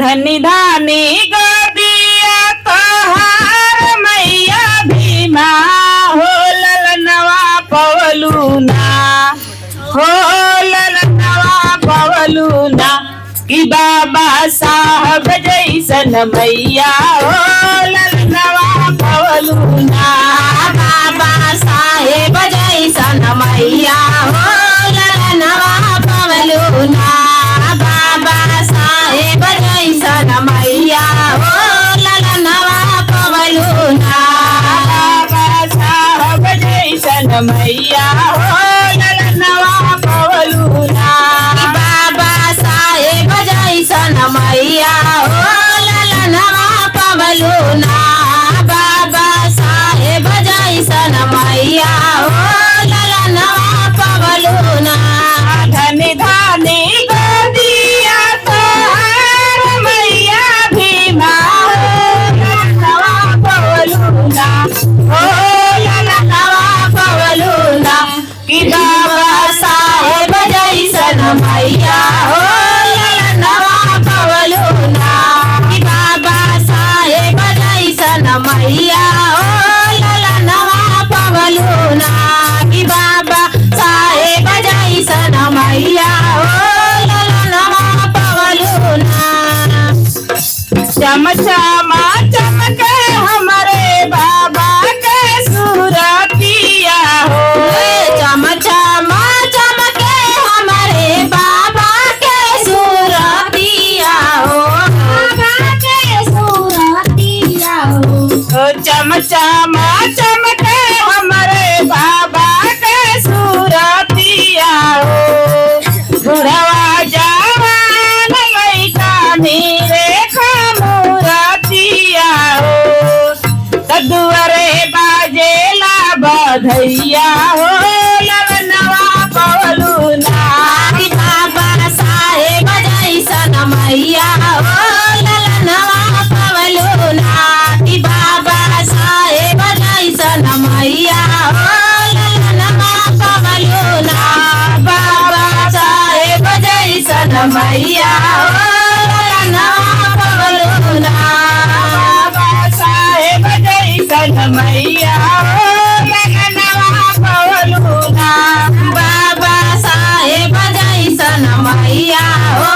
धनी धानी गोदिया तोहार मैया भीमा हो ललनवा पवलूना हो ललनवा पवलूना कि बाबा साहब जैसन मैया हो ललनवा पवलूना बाबा साहेब जैसन मैया हो ललनवा पवलूना बाबा साहेब जैसन मैया हो ललनवा पवलूना बाबा साहब जैसन मैया हो ललनवा पवलूना बाबा साहेब जैसन मैया हो ललनवा पवलूना बाबा साहेब जैसन मैया हो ललनवा पवलूना धनी धानी गोदिया तोहार मैया भीमा हो ललनवा पवलूना हो ललनवा पवलूना कि बाबा साहेब जैसन मैया हो ललनवा पवलूना कि बाबा साहेब जैसन मैया हो ललनवा पवलूना कि बाबा साहेब जैसन मैया हो ललनवा पवलूना चम चमा चमके हमारे बाबा के सूरतिया हो चम चम चमके हमारे बाबा के सूरतिया हो बाबा के सूरतिया हो चम चमा चमके हमारे बाबा के सूरतिया हो बुढ़वा जवान लइका नीरे खमुरतिया हो तदुअरे बाजेला बधैया हो ललनवा पवलूना कि बाबा साहेब जैसन मैया हो ललनवा पवलूना कि बाबा साहेब जैसन मैया हो ललनवा पवलूना बाबा साहेब जैसन मैया हो ललनवा पवलूना बाबा साहेब जैसन मैया हो ललनवा पवलूना बाबा साहेब जैसन मैया हो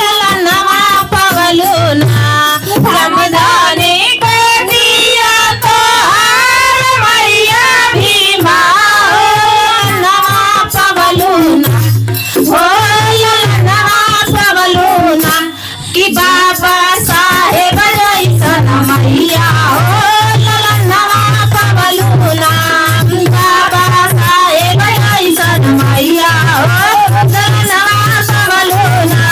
ललनवा पवलूना धनी गोदिया तोहार मैया भीमा हो नवा पवलूना हो ललनवा पवलूना कि बाबा साहेब जैसन मैया हो ललनवा पवलूना बाबा साहेब जैसन मैया हो ललनवा पवलूना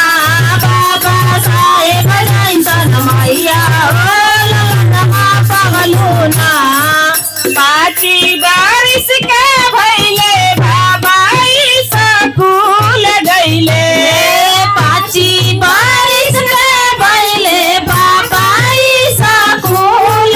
बाबा साहेब जैसन मैया हो ललनवा पवलूना पाची बारिश के भैले बाबा स्कूल गईले पाची बारिश के भइले बाबा स्कूल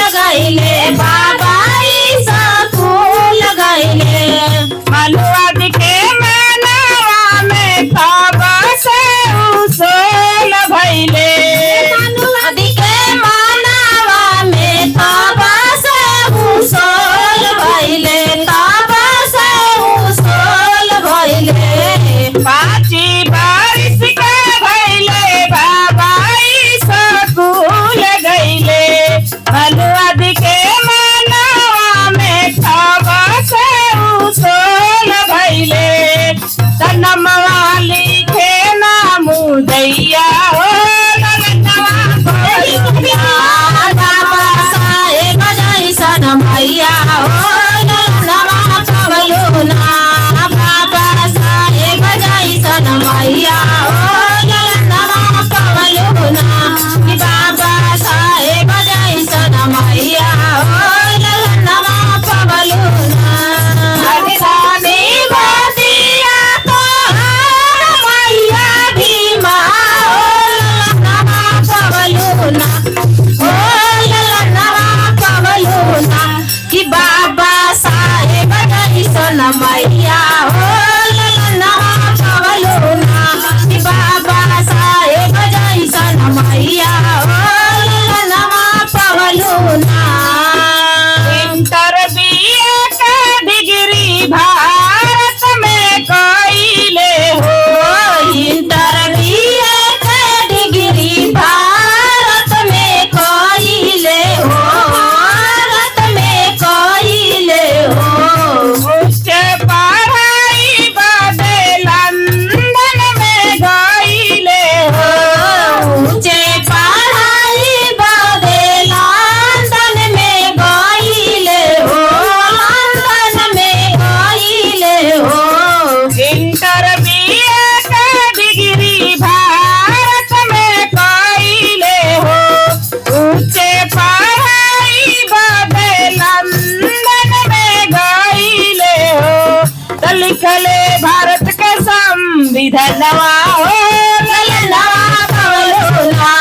मैया हो ललनवा पवलू ना इंटर बीए का डिग्री भारत में कइले हो इंटर बीए के डिग्री भारत में कइले हो भारत में कइले हो उच्च पढ़ाई बादे लंदन में गइले हो ऊंचे पढ़ाई बादे लंदन में गइले हो लंदन में गइले हो इंटर बीए का डिग्री भारत में कइले हो ऊंचे पढ़ाई बादे लंदन में गइले हो त लिखले भारत के संविधानवा हो ललनवा पवलू ना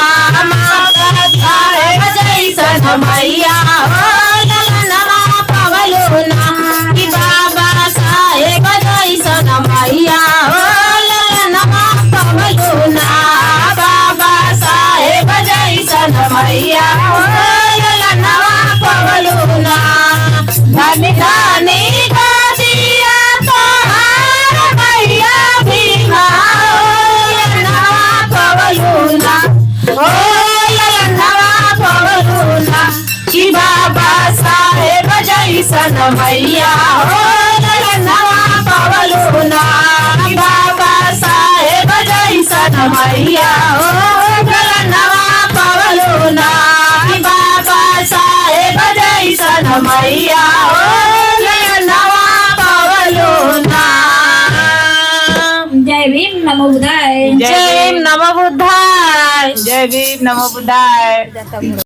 माता साहेब जैसन मैया हो ललनवा पवलू ना कि बाबा साहेब जैसन मैया हो ललनवा पवलू ना बाबा साहेब जैसन मैया हो ललनवा पवलू ना धनी धनी गादिया तोहार मैया भीमा हो ललनवा पवलू ना हो ललनवा पवलू ना कि बाबा साहेब जैसन मैया हो ललनवा पवलू ना कि बाबा साहेब जैसन मैया हो ललनवा पवलू ना कि बाबा साहेब जैसन मैया हो ललनवा पवलू ना जय भीम नमो बुद्धाय जय नमो बुद्धाय जय भीम नमो बुद्धाय